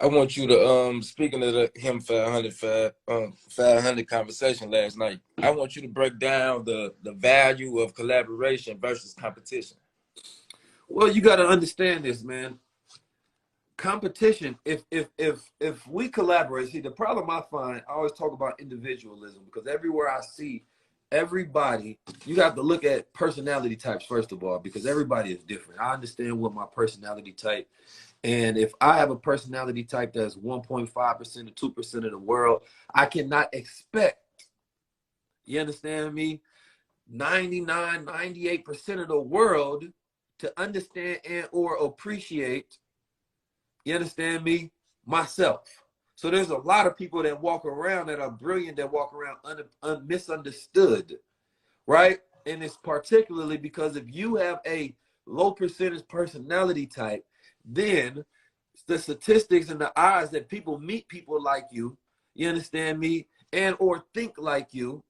I want you to speaking of the him 500 conversation last night. I want you to break down the value of collaboration versus competition. Well, you got to understand this, man. Competition. If we collaborate, see the problem I find. I always talk about individualism because everywhere I see everybody, you have to look at personality types first of all because everybody is different. I understand what my personality type. And if I have a personality type that's 1.5% or 2% of the world, I cannot expect, you understand me, 99, 98% of the world to understand and or appreciate, you understand me, myself. So there's a lot of people that walk around that are brilliant, that walk around misunderstood, right? And it's particularly because if you have a low percentage personality type, then the statistics and the odds that people meet people like you understand me, and or think like you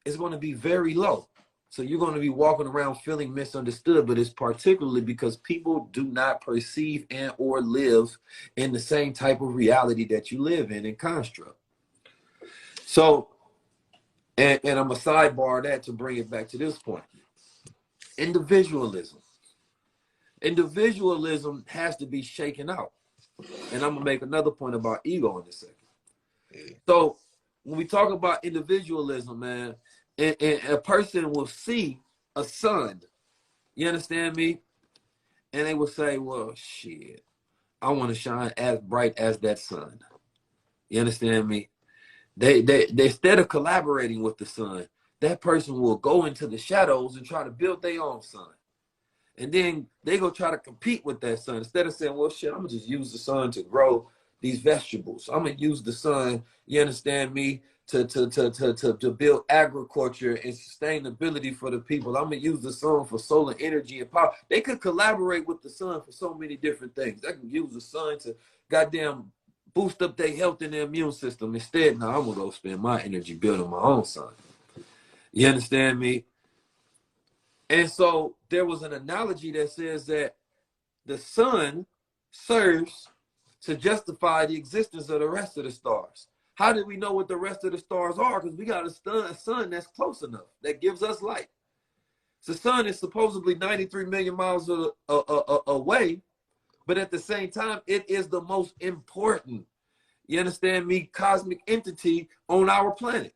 is going to be very low. So you're going to be walking around feeling misunderstood, but it's particularly because people do not perceive and or live in the same type of reality that you live in construct. So, and I'm going to sidebar that to bring it back to this point. Individualism. Individualism has to be shaken out. And I'm going to make another point about ego in a second. So when we talk about individualism, man, and a person will see a sun, you understand me? And they will say, well, shit, I want to shine as bright as that sun. You understand me? They instead of collaborating with the sun, that person will go into the shadows and try to build their own sun. And then they go try to compete with that sun. Instead of saying, well, shit, I'm going to just use the sun to grow these vegetables. I'm going to use the sun, you understand me, to build agriculture and sustainability for the people. I'm going to use the sun for solar energy and power. They could collaborate with the sun for so many different things. They can use the sun to goddamn boost up their health and their immune system. Instead, now I'm going to go spend my energy building my own sun. You understand me? And so there was an analogy that says that the sun serves to justify the existence of the rest of the stars. How do we know what the rest of the stars are? Because we got a sun that's close enough, that gives us light. The sun is supposedly 93 million miles away, but at the same time, it is the most important, you understand me, cosmic entity on our planet.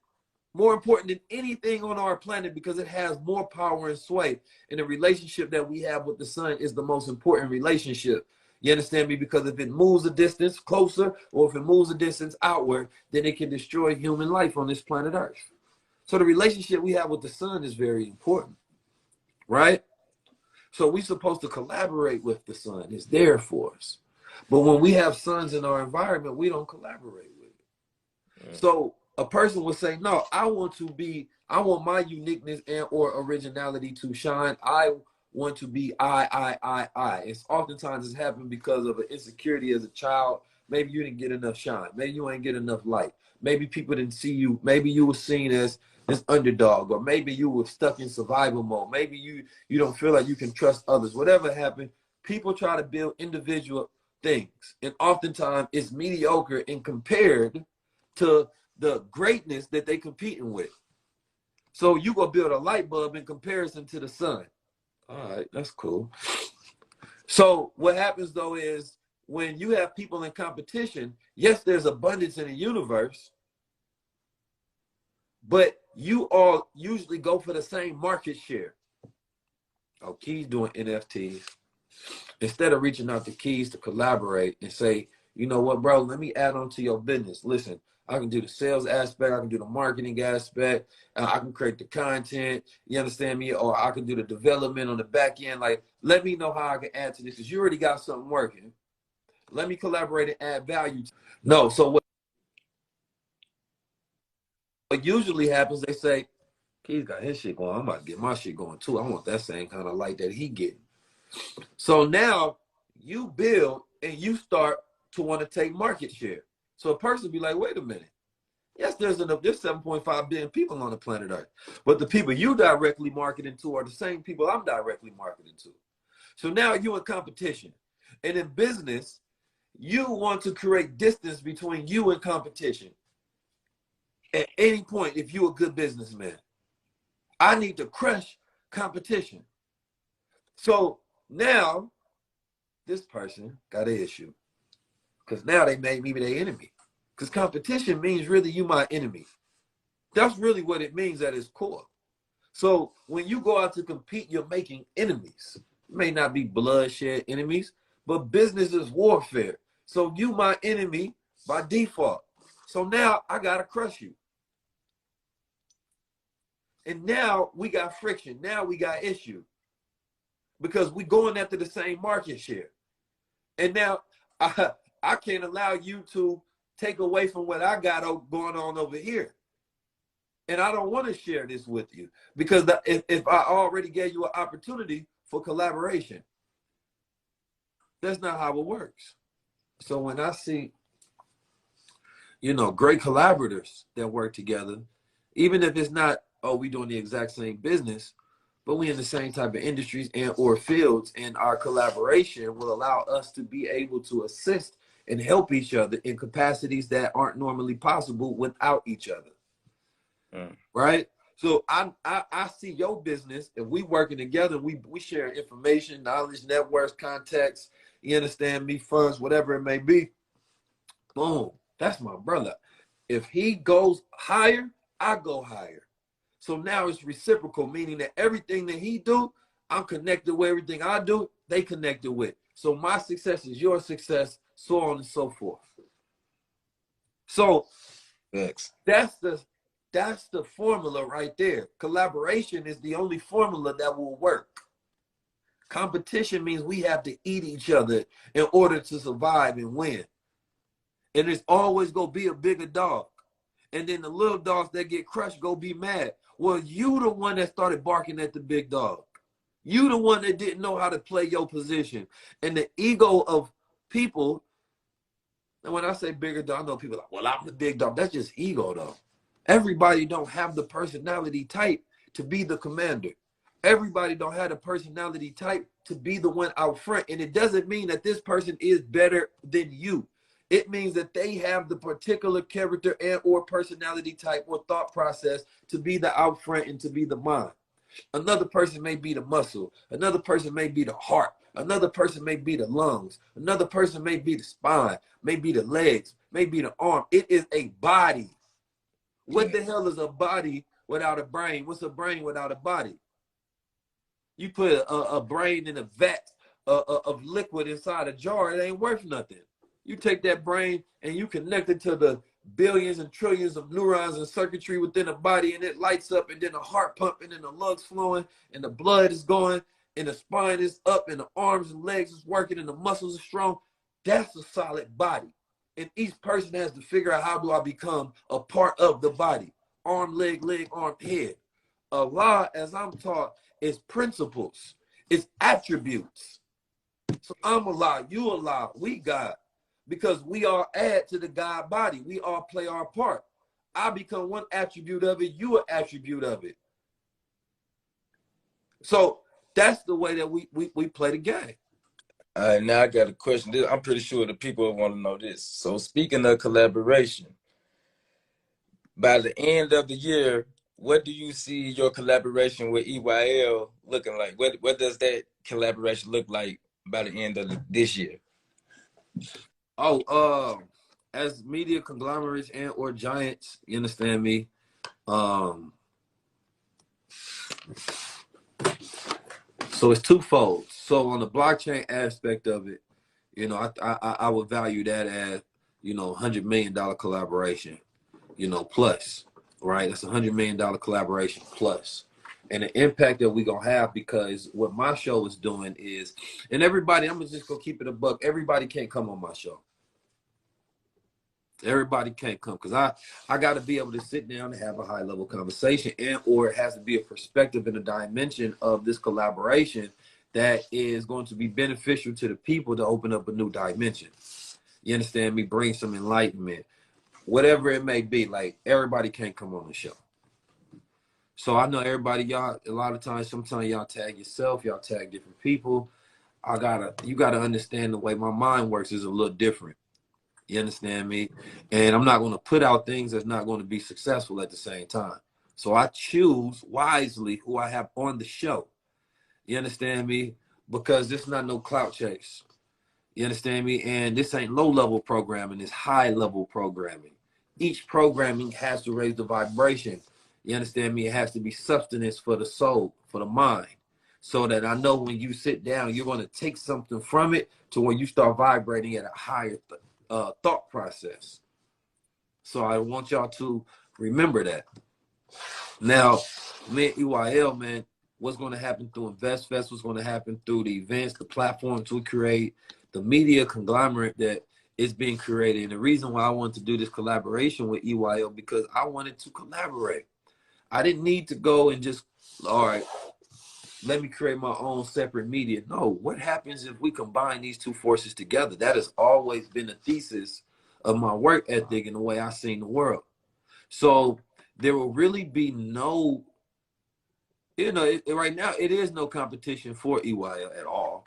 More important than anything on our planet because it has more power and sway. And the relationship that we have with the sun is the most important relationship. You understand me? Because if it moves a distance closer or if it moves a distance outward, then it can destroy human life on this planet Earth. So the relationship we have with the sun is very important, right? So we're supposed to collaborate with the sun. It's there for us. But when we have suns in our environment, we don't collaborate with it. So a person would say, no, I want my uniqueness and or originality to shine. I want to be I. It's oftentimes it's happened because of an insecurity as a child. Maybe you didn't get enough shine. Maybe you ain't get enough light. Maybe people didn't see you. Maybe you were seen as this underdog, or maybe you were stuck in survival mode. Maybe you don't feel like you can trust others. Whatever happened, people try to build individual things. And oftentimes it's mediocre and compared to the greatness that they competing with. So you go build a light bulb in comparison to the sun. All right, that's cool. So what happens though is when you have people in competition, yes, there's abundance in the universe, but you all usually go for the same market share. Oh, Keys doing NFTs. Instead of reaching out to Keys to collaborate and say, you know what, bro, let me add on to your business. Listen, I can do the sales aspect. I can do the marketing aspect. I can create the content. You understand me? Or I can do the development on the back end. Like, let me know how I can add to this because you already got something working. Let me collaborate and add value. No, so what usually happens, they say, Keys got his shit going. I'm about to get my shit going too. I want that same kind of light that he getting. So now you build and you start to want to take market share. So a person be like, wait a minute. Yes, there's 7.5 billion people on the planet Earth. But the people you directly marketing to are the same people I'm directly marketing to. So now you're in competition. And in business, you want to create distance between you and competition. At any point, if you're a good businessman, I need to crush competition. So now this person got an issue because now they made me their enemy. Because competition means really you my enemy. That's really what it means at its core. So when you go out to compete, you're making enemies. It may not be bloodshed enemies, but business is warfare. So you my enemy by default. So now I gotta crush you. And now we got friction. Now we got issue. Because we going after the same market share. And now I can't allow you to take away from what I got going on over here. And I don't want to share this with you because if I already gave you an opportunity for collaboration, that's not how it works. So when I see, great collaborators that work together, even if it's not, we doing the exact same business, but we in the same type of industries and or fields, and our collaboration will allow us to be able to assist and help each other in capacities that aren't normally possible without each other. Right? So I see your business, and we working together, we share information, knowledge, networks, contacts, you understand me, funds, whatever it may be. Boom. That's my brother. If he goes higher, I go higher. So now it's reciprocal, meaning that everything that he do, I'm connected with. Everything I do, they connected with. So my success is your success, so on and so forth. So thanks. That's the formula right there. Collaboration is the only formula that will work. Competition means we have to eat each other in order to survive and win. And it's always going to be a bigger dog. And then the little dogs that get crushed go be mad. Well, you the one that started barking at the big dog. You the one that didn't know how to play your position. And the ego of people, and when I say bigger dog, I know people are like, well, I'm the big dog. That's just ego, though. Everybody don't have the personality type to be the commander. Everybody don't have the personality type to be the one out front. And it doesn't mean that this person is better than you. It means that they have the particular character and or personality type or thought process to be the out front and to be the mind. Another person may be the muscle. Another person may be the heart. Another person may be the lungs. Another person may be the spine, may be the legs, may be the arm. It is a body. What the hell is a body without a brain? What's a brain without a body? You put a brain in a vat of liquid inside a jar, it ain't worth nothing. You take that brain and you connect it to the billions and trillions of neurons and circuitry within the body, and it lights up, and then the heart pumping, and the lungs flowing, and the blood is going, and the spine is up, and the arms and legs is working, and the muscles are strong. That's a solid body. And each person has to figure out, how do I become a part of the body? Arm, leg, arm, head. Allah, as I'm taught, is principles. It's attributes. So I'm Allah, you Allah, we God. Because we all add to the God body. We all play our part. I become one attribute of it. You an attribute of it. So that's the way that we play the game. Now I got a question. I'm pretty sure the people want to know this. So speaking of collaboration, by the end of the year, what do you see your collaboration with EYL looking like? What does that collaboration look like by the end of this year? Oh, as media conglomerates and or giants, you understand me? So it's twofold. So on the blockchain aspect of it, I would value that as, $100 million collaboration, plus, right? That's $100 million collaboration plus. And the impact that we're going to have, because what my show is doing is, and everybody, I'm just going to keep it a buck. Everybody can't come on my show. Everybody can't come because I got to be able to sit down and have a high level conversation, and or it has to be a perspective and a dimension of this collaboration that is going to be beneficial to the people to open up a new dimension. You understand me? Bring some enlightenment, whatever it may be. Like, everybody can't come on the show. So I know everybody, y'all, a lot of times, sometimes y'all tag yourself, y'all tag different people. you gotta understand the way my mind works is a little different. You understand me? And I'm not going to put out things that's not going to be successful at the same time. So I choose wisely who I have on the show. You understand me? Because this is not no clout chase. You understand me? And this ain't low-level programming. It's high-level programming. Each programming has to raise the vibration. You understand me? It has to be substance for the soul, for the mind. So that I know when you sit down, you're going to take something from it to when you start vibrating at a higher thought process. So I want y'all to remember that. Now, me and EYL, man, what's going to happen through InvestFest, what's going to happen through the events, the platforms we create, the media conglomerate that is being created. And the reason why I wanted to do this collaboration with EYL, because I wanted to collaborate. I didn't need to go and just, all right, let me create my own separate media. No, what happens if we combine these two forces together? That has always been the thesis of my work ethic and the way I seen the world. So there will really be no, right now it is no competition for EYL at all.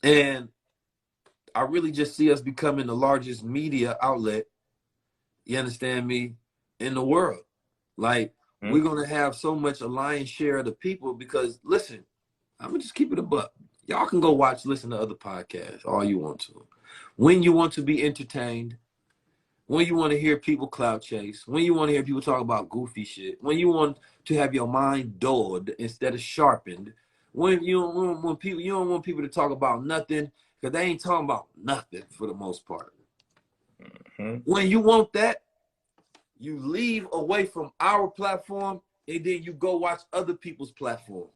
And I really just see us becoming the largest media outlet, you understand me, in the world. Like, we're going to have so much a lion's share of the people because, listen, I'm going to just keep it a buck. Y'all can go listen to other podcasts all you want to. When you want to be entertained, when you want to hear people clout chase, when you want to hear people talk about goofy shit, when you want to have your mind dulled instead of sharpened, when you don't want people to talk about nothing because they ain't talking about nothing for the most part. When you want that, you leave away from our platform and then you go watch other people's platforms.